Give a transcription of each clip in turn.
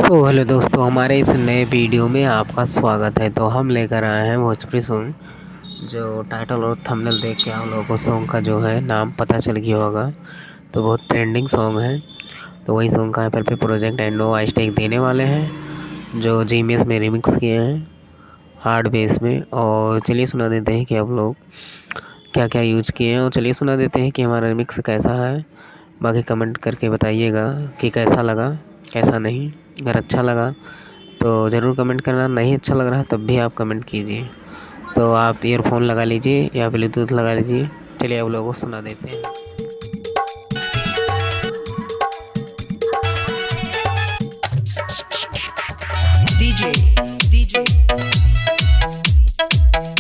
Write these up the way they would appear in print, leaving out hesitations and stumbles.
Hello दोस्तों, हमारे इस नए वीडियो में आपका स्वागत है। तो हम लेकर आए हैं भोजपुरी सॉन्ग, जो टाइटल और थंबनेल देख के आप लोगों को सॉन्ग का जो है नाम पता चल गया होगा। तो बहुत ट्रेंडिंग सॉन्ग है। तो वही सॉन्ग का एप्पल पे प्रोजेक्ट एंड नो स्टेक देने वाले हैं, जो जीएमएस में रिमिक्स किए हैं हार्ड बेस में। और चलिए सुना देते हैं कि आप लोग क्या क्या यूज किए हैं, और चलिए सुना देते हैं कि हमारा रिमिक्स कैसा है। बाकी कमेंट करके बताइएगा कि कैसा लगा कैसा नहीं। अगर अच्छा लगा तो ज़रूर कमेंट करना, नहीं अच्छा लग रहा तब भी आप कमेंट कीजिए। तो आप ईयरफोन लगा लीजिए या ब्लूटूथ लगा लीजिए। चलिए आप लोगों को सुना देते हैं। DJ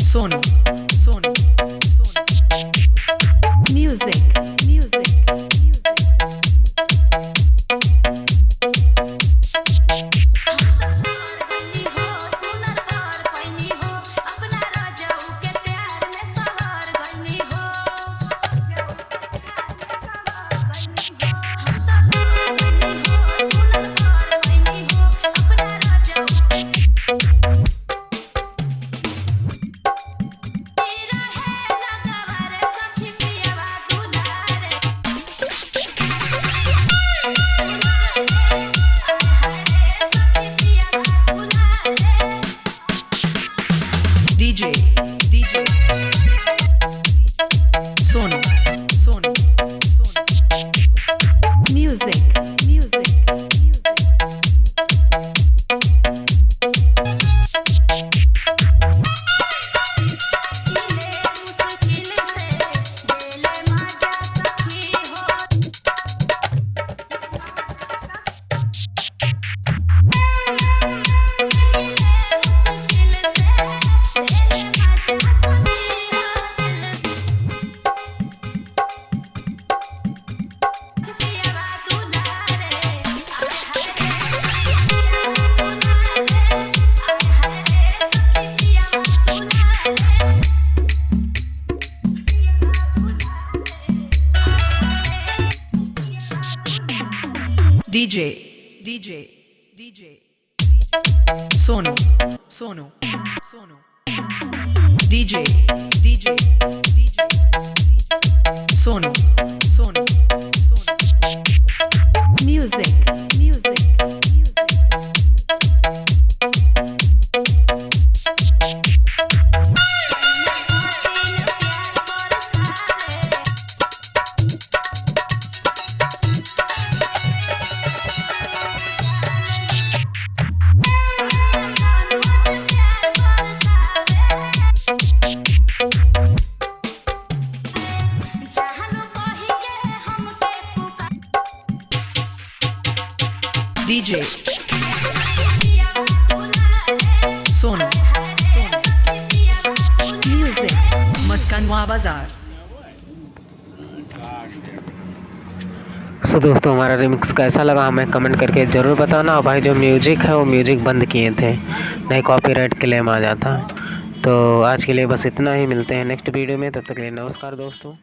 Sonu music DJ Sonu music DJ Sonu DJ Sonu music DJ Sonu music मस्कानवा बाजार। दोस्तों, हमारा रिमिक्स कैसा लगा हमें कमेंट करके ज़रूर बताना। भाई जो म्यूजिक है वो म्यूजिक बंद किए थे, नहीं कॉपीराइट क्लेम आ जाता। तो आज के लिए बस इतना ही, मिलते हैं नेक्स्ट वीडियो में। तब तक के लिए नमस्कार दोस्तों।